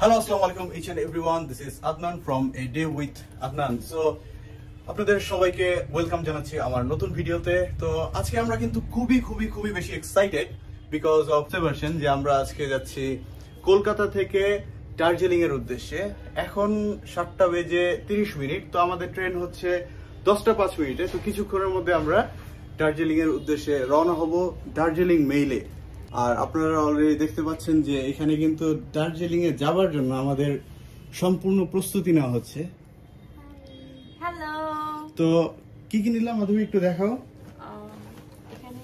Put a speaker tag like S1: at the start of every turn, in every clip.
S1: Hello, assalamu alaikum each and everyone. This is Adnan from A Day with Adnan. So, আপনাদের সবাইকে welcome জানাচ্ছি আমার নতুন ভিডিওতে। তো আজকে আমরা কিন্তু খুবই বেশি এক্সাইটেড বিকজ অফ সেভারশন যে আমরা আজকে যাচ্ছি কলকাতা থেকে দার্জিলিং এর উদ্দেশ্যে। এখন 7:30 তো আমাদের ট্রেন হচ্ছে 10:05। তো কিছুক্ষণের মধ্যে আমরা দার্জিলিং এর উদ্দেশ্যে রওনা হব দার্জিলিং মেইলে। আর আপনারা অলরেডি দেখতে পাচ্ছেন যে এখানে কিন্তু দার্জিলিং এ যাওয়ার জন্য আমাদের সম্পূর্ণ প্রস্তুতি নেওয়া হচ্ছে।
S2: হ্যালো।
S1: তো কি নিলাম মাধবী একটু দেখাও।
S2: এখানে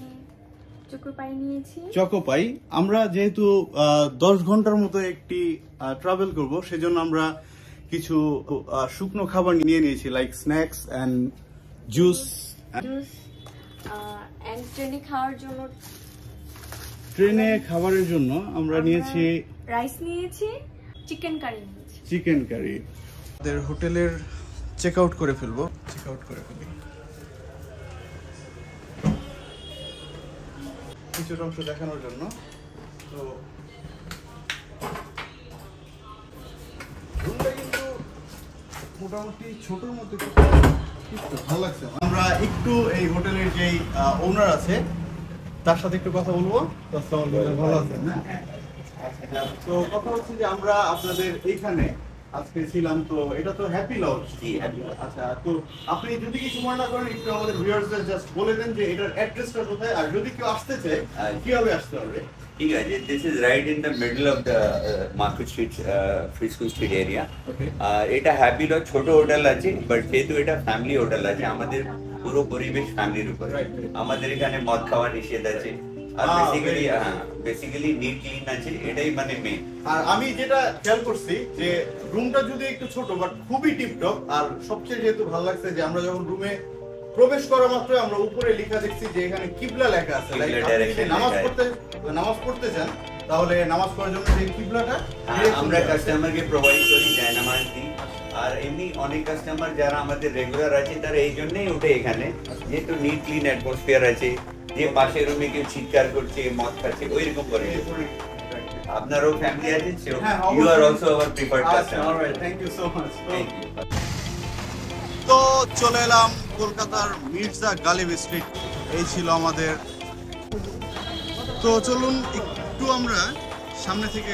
S2: চকোপাই নিয়েছি।
S1: চকোপাই আমরা যেহেতু 10 ঘন্টার মতো একটি ট্রাভেল করব সেজন্য আমরা কিছু শুকনো খাবার নিয়ে নিয়েছি like snacks and juice
S2: and ট্রেনে
S1: খাবারের জন্য আমরা নিয়েছি
S2: রাইস নিয়েছি, চিকেন কারি নিয়েছি।
S1: Chicken curry. আমাদের হোটেলের চেক আউট করে ফেলি কিছু অংশ দেখানোর জন্য। তো রুমটা কিন্তু মোটামুটি ছোটর মধ্যে ভালো লাগছে। আমরা একটু এই হোটেলের যেই ওনার আছে তার সাথে একটু কথা বলবো। ভালো আছেন? তো কথা হচ্ছে যে আমরা আপনাদের এইখানে আজকে ছিলাম, তো এটা তো হ্যাপি লজ। আচ্ছা, তো আপনি যদি কিছু মনে না করেন একটু আমাদের ভিউয়ার্সদের জাস্ট বলে দেন যে এটার অ্যাড্রেসটা কোথায়, আর যদি কেউ আসতে চায় কিভাবে আসতে হবে।
S3: ঠিক আছে, this is right in the middle of the market street, Frisco street area. এটা হ্যাপি লজ ছোট হোটেল আছে, বাট যেহেতু এটা ফ্যামিলি হোটেল আছে, আমাদের পুরো পরিবেশ ফ্যামিলির উপরে। আমাদের এখানে মদ খাওয়া নিষেধ আছে, আর বেসিক্যালি নিট ক্লিন আছে, এটাই মানে মেইন।
S1: আর আমি যেটা খেয়াল করছি যে রুমটা যদি একটু ছোট বাট খুবই টিপটপ। আর সবচেয়ে যেহেতু ভালো লাগছে যে আমরা যখন রুমে প্রবেশ করা মাত্র আমরা উপরে লেখা দেখছি যে এখানে কিবলা লেখা আছে। নামাজ পড়তে চান তাহলে নামাজ পড়ার জন্য এই কিবলাটা
S3: আমরা কাস্টমারকে প্রোভাইড করি, যায় নামাজ দিই। আর এমনি অনেক কাস্টমার যারা আমাদের রেগুলার আছে তারা এই জন্যই ওঠে এখানে, যেহেতু নিট ক্লিন অ্যাটমসফিয়ার আছে। যে পাশের রুমে কেউ চিৎকার করছে, মদ খাচ্ছে, ওইরকম করে। আপনারও ফ্যামিলি আছে, you are also our preferred customer.
S1: Alright, thank you so much. তো চলে এলাম কলকাতার মির্জা গালিব স্ট্রিট। এই ছিল আমাদের। তো চলুন একটু আমরা সামনে থেকে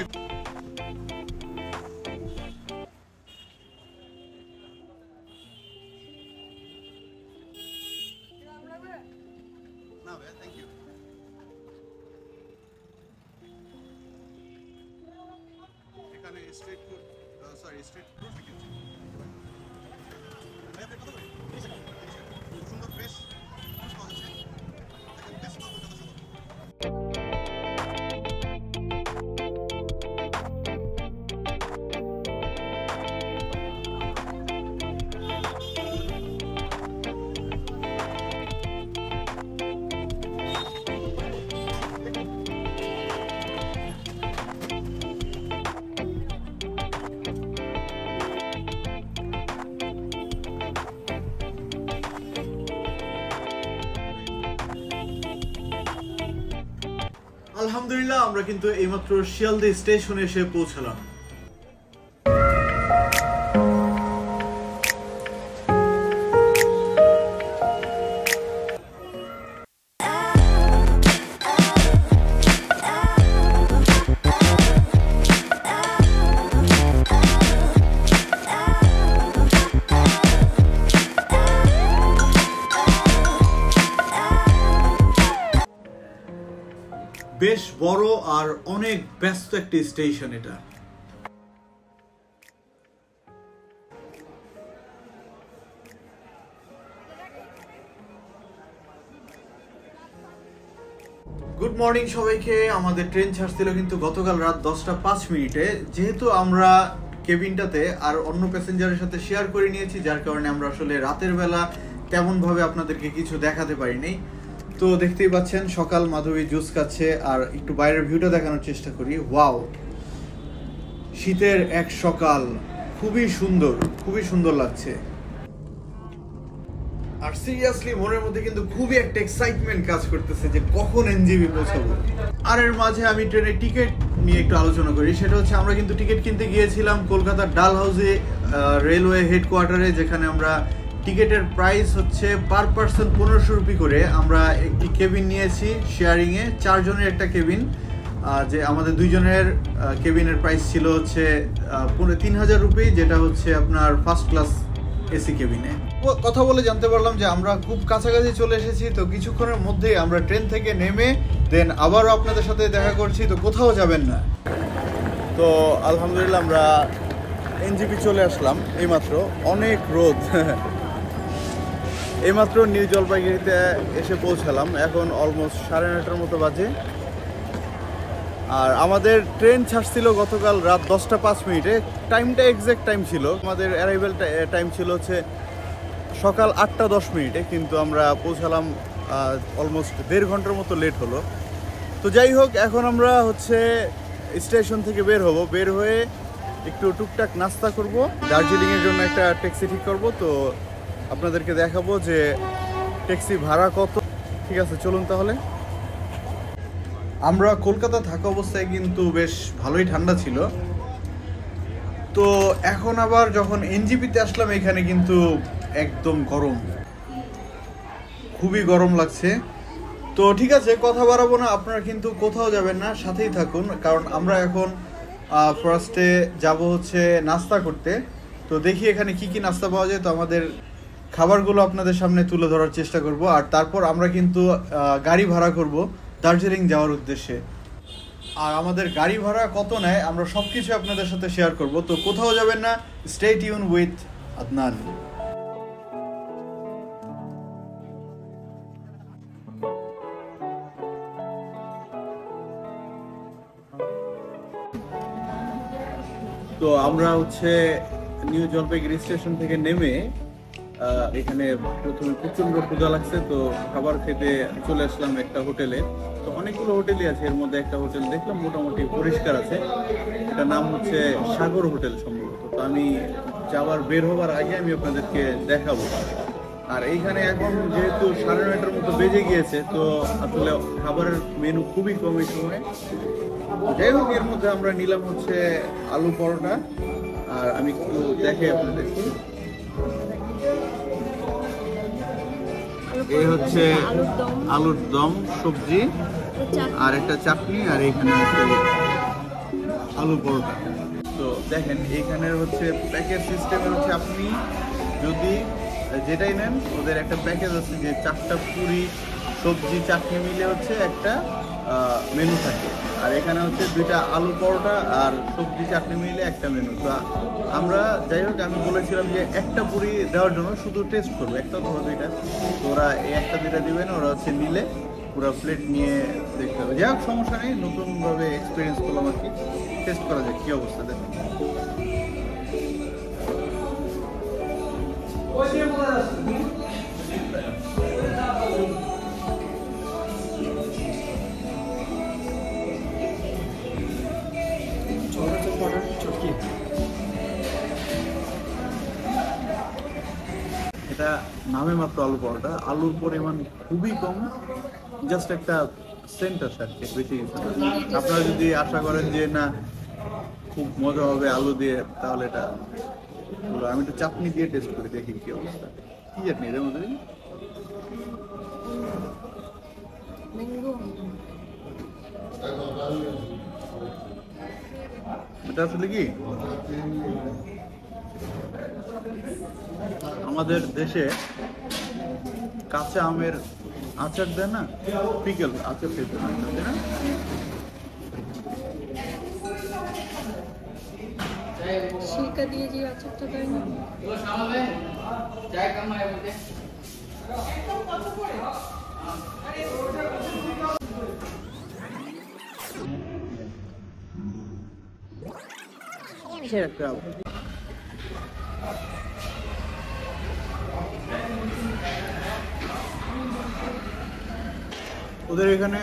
S1: আলহামদুলিল্লাহ আমরা কিন্তু এইমাত্র শিয়ালদা স্টেশনে এসে পৌঁছালাম। বেশ বড় আর অনেক ব্যস্ত একটি স্টেশন এটা। গুড মর্নিং সবাইকে। আমাদের ট্রেন ছাড়ছিল কিন্তু গতকাল রাত 10:05। যেহেতু আমরা কেবিনটাতে আর অন্য প্যাসেঞ্জারের সাথে শেয়ার করে নিয়েছি, যার কারণে আমরা আসলে রাতের বেলা তেমন ভাবে আপনাদেরকে কিছু দেখাতে পারিনি। তো দেখতেই পাচ্ছেন সকাল মাধবী জুস খাচ্ছে, আর একটু বাইরের ভিউটা দেখানোর চেষ্টা করি। ওয়াও, শীতের এক সকাল, খুবই সুন্দর লাগছে। আর সিরিয়াসলি মনের মধ্যে কিন্তু খুবই একটা এক্সাইটমেন্ট কাজ করতেছে যে কখন এনজিবি পৌঁছাবো। আর এর মাঝে আমি ট্রেনের টিকিট নিয়ে একটু আলোচনা করি। সেটা হচ্ছে আমরা কিন্তু টিকিট কিনতে গিয়েছিলাম কলকাতার ডাল হাউসে, রেলওয়ে হেডকোয়ার্টারে, যেখানে আমরা টিকিটের প্রাইস হচ্ছে পার পার্সন 1500 রুপি করে। আমরা একটি কেবিন নিয়েছি শেয়ারিংয়ে, 4 জনের একটা কেবিন। যে আমাদের 2 জনের কেবিনের প্রাইস ছিল হচ্ছে 3000 রুপি, যেটা হচ্ছে আপনার ফার্স্ট ক্লাস এসি কেবিনে। কথা বলে জানতে পারলাম যে আমরা খুব কাছাকাছি চলে এসেছি। তো কিছুক্ষণের মধ্যেই আমরা ট্রেন থেকে নেমে দেন আবারও আপনাদের সাথে দেখা করছি। তো কোথাও যাবেন না। তো আলহামদুলিল্লাহ আমরা এনজিপি চলে আসলাম এইমাত্র। অনেক রোদ। এইমাত্র নিউ জলপাইগুড়িতে এসে পৌঁছালাম, এখন অলমোস্ট 9:30টার মতো বাজে। আর আমাদের ট্রেন ছাড়ছিল গতকাল রাত 10টা 5 মিনিটে। টাইমটা এক্স্যাক্ট টাইম ছিল, আমাদের অ্যারাইভেল টাইম ছিল হচ্ছে সকাল 8টা 10 মিনিটে, কিন্তু আমরা পৌঁছালাম অলমোস্ট 1.5 ঘন্টার মতো লেট হলো। তো যাই হোক, এখন আমরা হচ্ছে স্টেশন থেকে বের হব। বের হয়ে একটু টুকটাক নাস্তা করব, দার্জিলিংয়ের জন্য একটা ট্যাক্সি ঠিক করব। তো আপনাদেরকে দেখাবো যে ট্যাক্সি ভাড়া কত। ঠিক আছে, চলুন তাহলে। আমরা কলকাতা থাকা অবস্থায় কিন্তু বেশ ভালোই ঠান্ডা ছিল। তো এখন আবার যখন এনজিপিতে আসলাম, এখানে কিন্তু একদম গরম, খুবই গরম লাগছে। তো ঠিক আছে, কথা বাড়াবো না, আপনারা কিন্তু কোথাও যাবেন না, সাথেই থাকুন। কারণ আমরা এখন ফার্স্টে যাব হচ্ছে নাস্তা করতে। তো দেখি এখানে কি কি নাস্তা পাওয়া যায়। তো আমাদের খাবারগুলো আপনাদের সামনে তুলে ধরার চেষ্টা করব। আর তারপর আমরা কিন্তু গাড়ি ভাড়া করব দার্জিলিং যাওয়ার উদ্দেশ্যে। আর আমাদের গাড়ি ভাড়া কত নেয় আমরা সব কিছু আপনাদের সাথে শেয়ার করব। তো কোথাও যাবেন না, স্টে টিউন উইথ আদনান। তো আমরা হচ্ছে নিউ জলপাইগুড়ি স্টেশন থেকে নেমে এখানে প্রথমে প্রচন্ড ক্ষুধা লাগছে। তো খাবার খেতে চলে আসলাম একটা হোটেলে। তো অনেকগুলো হোটেলই আছে, এর মধ্যে একটা হোটেল দেখলাম মোটামুটি পরিষ্কার আছে, এটা নাম হচ্ছে সাগর হোটেল সম্ভবত। তো আমি যাওয়ার বের হবার আগে আমি আপনাদেরকে দেখাবো। আর এইখানে এখন যেহেতু 9:30টার মতো বেজে গিয়েছে, তো আসলে খাবারের মেনু খুবই কম এই সময়। যাই হোক, এর মধ্যে আমরা নিলাম হচ্ছে আলু পরোটা। আর আমি একটু দেখে আপনাদেরকে, এই হচ্ছে আলুর দম সবজি আর একটা চাটনি, আর এখানে হচ্ছে আলু পরোটা। তো দেখেন এইখানের হচ্ছে প্যাকেজ সিস্টেমের হচ্ছে আপনি যদি যেটাই নেন, ওদের একটা প্যাকেজ আছে যে 4টা পুরি সবজি চাটনি মিলে হচ্ছে একটা মেনু থাকে। আর এখানে হচ্ছে 2টা আলু পরোটা আর সবজি চাটনি মিলে একটা মেনু। তো আমরা যাই হোক, আমি বলেছিলাম যে একটা পুরি দেওয়ার জন্য শুধু টেস্ট করবো, একটা অথবা 2টা। তো ওরা এই একটা 2টা দিবে না, ওরা হচ্ছে নিলে পুরো প্লেট নিয়ে দেখতে হবে। যাই হোক, সমস্যা নেই, নতুনভাবে এক্সপিরিয়েন্স করলাম আর কি। টেস্ট করা যায় কি অবস্থা দেখুন। এটা নামে মাত্র আলু পরোটা, আলুর পরিমাণ খুবই কম, জাস্ট একটা সেন্ট আছে আর কি, বেশি কিছু না। আপনারা যদি আশা করেন যে না খুব মজা হবে আলু দিয়ে, তাহলে এটা আমি একটু চাটনি দিয়ে টেস্ট করে দেখি কি অবস্থা। কি চাটনি এর মধ্যে? এটা আসলে কি আমাদের দেশে কাঁচা আমের আচার দেয় না, পিকল আচার খেতে না, তাই না?
S2: সিরকা দিয়ে যে আচারটা দেয় না,
S1: একটা ওদের এখানে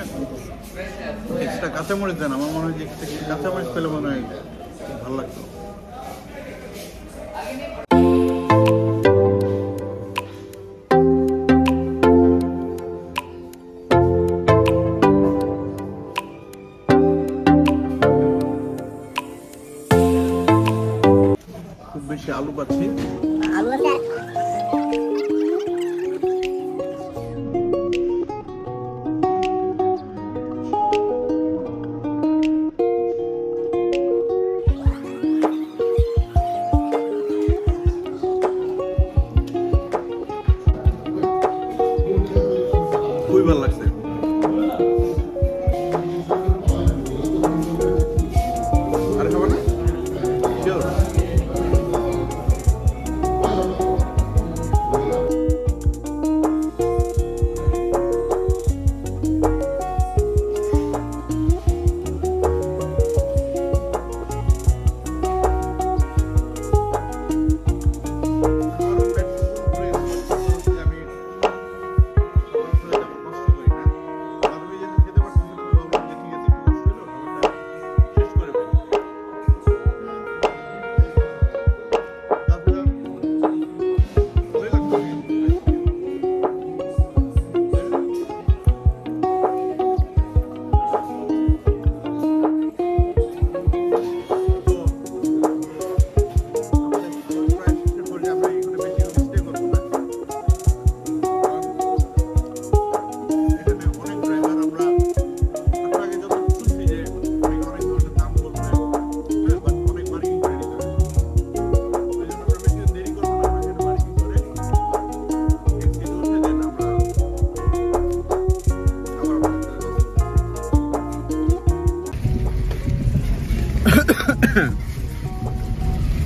S1: এক্সট্রা কাঁচামরিচ দেন। আমার মনে হয় যে কাঁচামরিচ পেলে মনে হয় ভালো লাগতো। খুব বেশি আলু পাচ্ছি। খুবই ভালো লাগছে। আর খাবো না? Sure.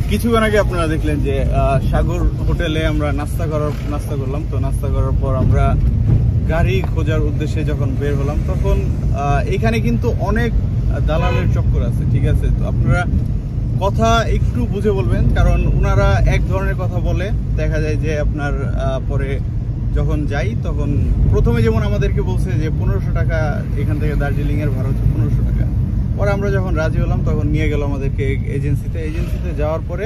S1: কিছুক্ষণ আগে আপনারা দেখলেন যে সাগর হোটেলে আমরা নাস্তা করলাম। তো নাস্তা করার পর আমরা গাড়ি খোঁজার উদ্দেশ্যে যখন বের হলাম তখন এখানে কিন্তু অনেক দালালের চক্কর আছে, ঠিক আছে? তো আপনারা কথা একটু বুঝে বলবেন, কারণ ওনারা এক ধরনের কথা বলে, দেখা যায় যে আপনার পরে যখন যাই তখন প্রথমে যেমন আমাদেরকে বলছে যে 1500 টাকা এখান থেকে দার্জিলিং এর ভাড়া হচ্ছে 1500 টাকা। পরে আমরা যখন রাজি হলাম তখন নিয়ে গেল আমাদেরকে এজেন্সিতে যাওয়ার পরে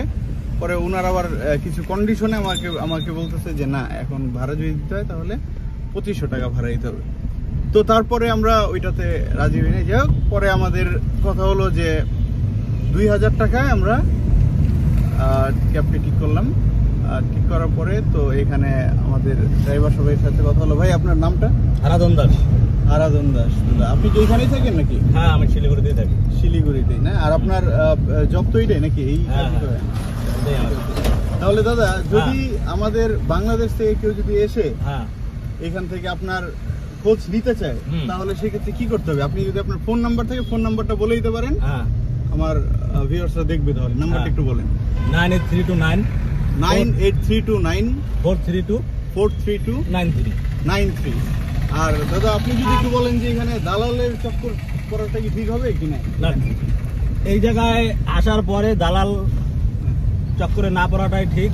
S1: ওনারা আবার কিছু কন্ডিশনে আমাকে বলতেছে যে না, এখন ভাড়া যদি দিতে হয় তাহলে 2500 টাকা ভাড়া দিতে হবে। তো তারপরে আমরা ওইটাতে রাজি হইনি। যাই হোক, পরে আমাদের কথা হলো যে 2000 টাকায় আমরা ক্যাবটি ঠিক করলাম। ঠিক করার পরে তো এখানে আমাদের ড্রাইভার সবাইয়ের সাথে কথা হলো। ভাই, আপনার নামটা?
S4: আরাধন দাস।
S1: আরাধন দাস। আপনি কি এখানেই থাকেন নাকি?
S4: হ্যাঁ, আমি শিলিগুড়িতেই থাকি।
S1: শিলিগুড়িতেই না? আর আপনার জব তো এইটাই নাকি? এই তাহলে দাদা, যদি আমাদের বাংলাদেশ থেকে কেউ যদি এসে এখান থেকে আপনার খোঁজ নিতে চায় তাহলে সেক্ষেত্রে কি করতে হবে? আপনি যদি আপনার ফোন নাম্বার থেকে ফোন নাম্বারটা বলে দিতে পারেন, আমার ভিউয়ার্সরা দেখবে। তাহলে নাম্বারটা একটু বলেন। 9832943293 আর দাদা, আপনি যদি একটু বলেন যে এখানে দালালের চক্কর করাটা কি ঠিক হবে কিনা?
S4: এই জায়গায় আসার পরে দালাল চক্করে না পড়াটাই ঠিক।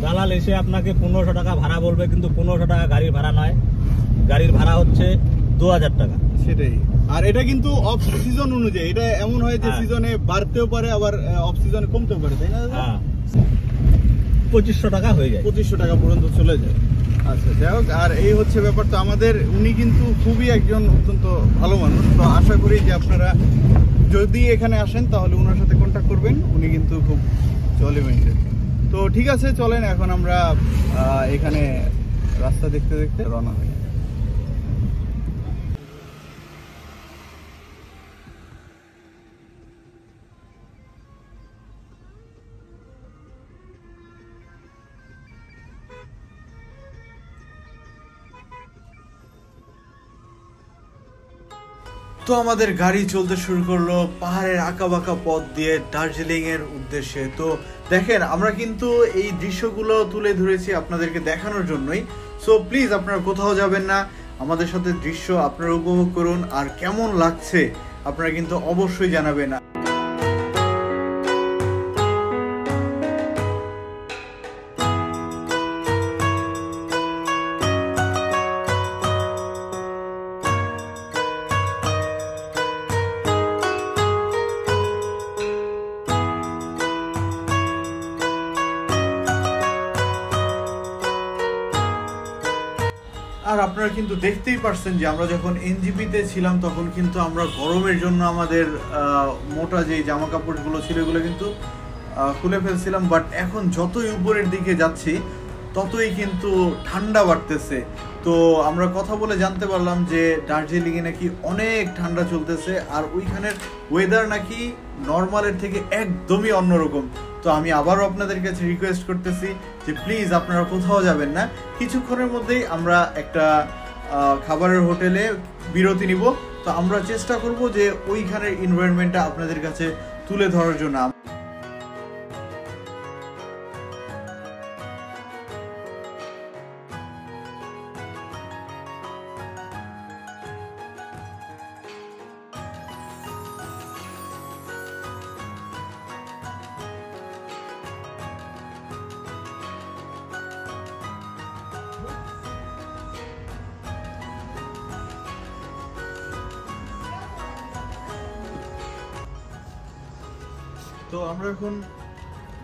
S4: দালাল এসে আপনাকে 1500 টাকা ভাড়া বলবে, কিন্তু 1500 টাকা গাড়ির ভাড়া নয়। গাড়ির ভাড়া হচ্ছে 2000 টাকা।
S1: সেটাই। আর এটা কিন্তু অফ সিজন অনুযায়ী, এটা এমন হয় যে সিজনে বাড়তেও পারে, আবার অফ সিজনে কমতেও পারে, তাই না?
S4: 2500 টাকা হয়ে যায়,
S1: 2500 টাকা পর্যন্ত চলে যায়। আচ্ছা, যাই হোক, আর এই হচ্ছে ব্যাপার। তো আমাদের উনি কিন্তু খুবই একজন অত্যন্ত ভালো মানুষ। তো আশা করি যে আপনারা যদি এখানে আসেন তাহলে ওনার সাথে কন্ট্যাক্ট করবেন, উনি কিন্তু খুব জলি মাইন্ডেড। তো ঠিক আছে, চলেন এখন আমরা এখানে রাস্তা দেখতে দেখতে রওনা হই। তো আমাদের গাড়ি চলতে শুরু করলো পাহাড়ের আঁকাবাঁকা পথ দিয়ে দার্জিলিং এর উদ্দেশ্যে। তো দেখেন, আমরা কিন্তু এই দৃশ্যগুলো তুলে ধরেছি আপনাদেরকে দেখানোর জন্যই। সো প্লিজ আপনারা কোথাও যাবেন না, আমাদের সাথে দৃশ্য আপনারা উপভোগ করুন। আর কেমন লাগছে আপনারা কিন্তু অবশ্যই জানাবেন। আর আপনারা কিন্তু দেখতেই পারছেন যে আমরা যখন এনজিপিতে ছিলাম তখন কিন্তু আমরা গরমের জন্য আমাদের মোটা যে জামা কাপড়গুলো ছিল এগুলো কিন্তু খুলে ফেলছিলাম, বাট এখন যতই উপরের দিকে যাচ্ছি ততই কিন্তু ঠান্ডা বাড়তেছে। তো আমরা কথা বলে জানতে পারলাম যে দার্জিলিংয়ে নাকি অনেক ঠান্ডা চলতেছে, আর ওইখানের ওয়েদার নাকি নর্মালের থেকে একদমই অন্যরকম। তো আমি আবারও আপনাদের কাছে রিকোয়েস্ট করতেছি যে প্লিজ আপনারা কোথাও যাবেন না, কিছুক্ষণের মধ্যেই আমরা একটা খাবারের হোটেলে বিরতি নিব। তো আমরা চেষ্টা করব যে ওইখানের এনভায়রনমেন্টটা আপনাদের কাছে তুলে ধরার জন্য। তো আমরা এখন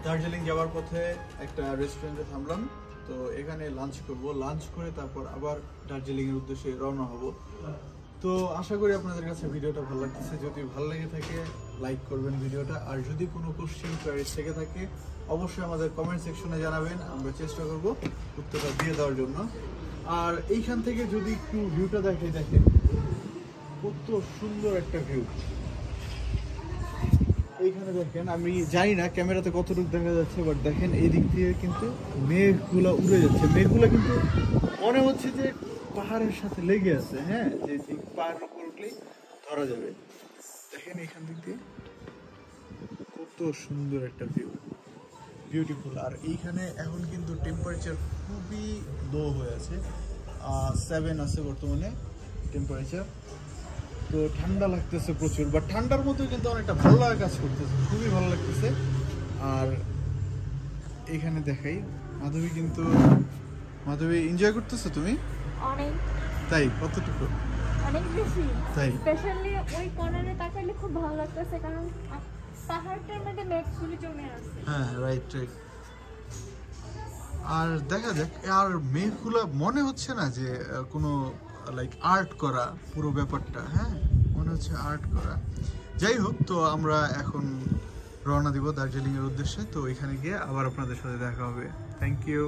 S1: দার্জিলিং যাওয়ার পথে একটা রেস্টুরেন্টে থামলাম। তো এখানে লাঞ্চ করব, লাঞ্চ করে তারপর আবার দার্জিলিং এর উদ্দেশ্যে রওনা হব। তো আশা করি আপনাদের কাছে ভিডিওটা ভালো লাগতেছে। যদি ভালো লেগে থাকে লাইক করবেন ভিডিওটা, আর যদি কোনো কোশ্চেন কোয়ারিজ থেকে থাকে অবশ্যই আমাদের কমেন্ট সেকশনে জানাবেন, আমরা চেষ্টা করব উত্তরটা দিয়ে দেওয়ার জন্য। আর এইখান থেকে যদি একটু ভিউটা দেখেন কত সুন্দর একটা ভিউ। এইখানে দেখেন, আমি জানি না ক্যামেরাতে কতটুকু দেখা যাচ্ছে, বাট দেখেন এই দিক দিয়ে কিন্তু মেঘগুলা উড়ে যাচ্ছে। মেঘগুলা কিন্তু মনে হচ্ছে যে পাহাড়ের সাথে লেগে আছে। হ্যাঁ, যে পাহাড়ের উপর উঠলেই ধরা যাবে। দেখেন এইখান দিক দিয়ে কত সুন্দর একটা ভিউ, বিউটিফুল। আর এইখানে এখন কিন্তু টেম্পারেচার খুবই লো হয়ে আছে, 7 আছে বর্তমানে টেম্পারেচার। তো ঠান্ডা লাগতেছে প্রচুর, বাট ঠান্ডার মধ্যে কিন্তু অনেকটা ভালো লাগা কাজ করতেছে, খুবই ভালো লাগতেছে। আর এখানে দেখাই মাধবী এনজয় করতেছো তুমি?
S2: অনেক।
S1: তাই? কতটুকু?
S2: অনেক বেশি।
S1: তাই?
S2: স্পেশালি ওই কর্নারে তাকালে খুব ভালো লাগতেছে, কারণ পাহাড়টার মধ্যে মেঘগুলো জমে আছে।
S1: হ্যাঁ, রাইট। আর দেখা যাক, আর মেঘগুলো মনে হচ্ছে না যে কোনো লাইক আর্ট করা পুরো ব্যাপারটা। হ্যাঁ, মনে হচ্ছে আর্ট করা। যাই হোক, তো আমরা এখন রওনা দিব দার্জিলিং এর উদ্দেশ্যে। তো এখানে গিয়ে আবার আপনাদের সাথে দেখা হবে। Thank you.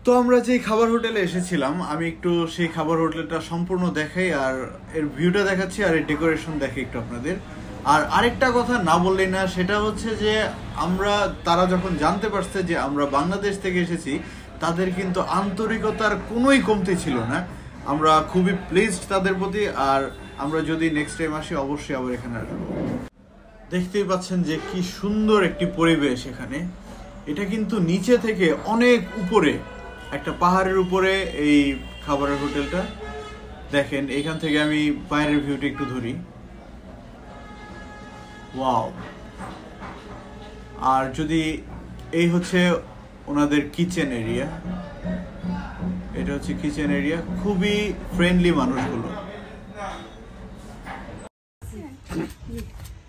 S1: তো আমরা যে খাবার হোটেলে এসেছিলাম, আমি একটু সেই খাবার হোটেলটা সম্পূর্ণ দেখাই, আর এর ভিউটা দেখাচ্ছি, আর এর ডেকোরেশন দেখাই একটু আপনাদের। আর আরেকটা কথা না বললেই না, সেটা হচ্ছে যে তারা যখন জানতে পারছে যে আমরা বাংলাদেশ থেকে এসেছি, তাদের কিন্তু আন্তরিকতার কোনোই কমতি ছিল না। আমরা খুবই প্লিজড তাদের প্রতি। আর আমরা যদি নেক্সট টাইম আসি অবশ্যই আবার এখানে আসবো। দেখতেই পাচ্ছেন যে কি সুন্দর একটি পরিবেশ এখানে। এটা কিন্তু নিচে থেকে অনেক উপরে, একটা পাহাড়ের উপরে এই খাবারের হোটেলটা। দেখেন এখান থেকে আমি বাইরের ভিউটা একটু ধরি। ওয়াও। আর যদি এই হচ্ছে ওনাদের কিচেন এরিয়া, এটা হচ্ছে কিচেন এরিয়া। খুবই ফ্রেন্ডলি মানুষগুলো।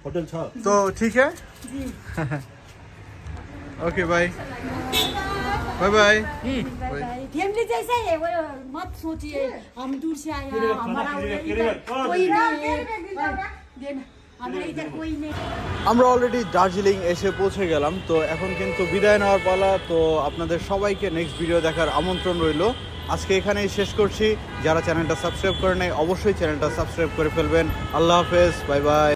S4: होटल छ
S1: तो ठीक है। Okay, bye bye bye.
S5: Family जैसा है, वो मत सोचिए हम दूर से आया, हमारा कोई नहीं, हमारे इधर कोई नहीं।
S1: আমরা অলরেডি দার্জিলিং এসে পৌঁছে গেলাম। তো এখন কিন্তু বিদায় নেওয়ার পালা। তো আপনাদের সবাইকে নেক্সট ভিডিও দেখার আমন্ত্রণ রইল। আজকে এখানেই শেষ করছি। যারা চ্যানেলটা সাবস্ক্রাইব করে নাই অবশ্যই চ্যানেলটা সাবস্ক্রাইব করে ফেলবেন। আল্লাহ হাফেজ, বাই বাই।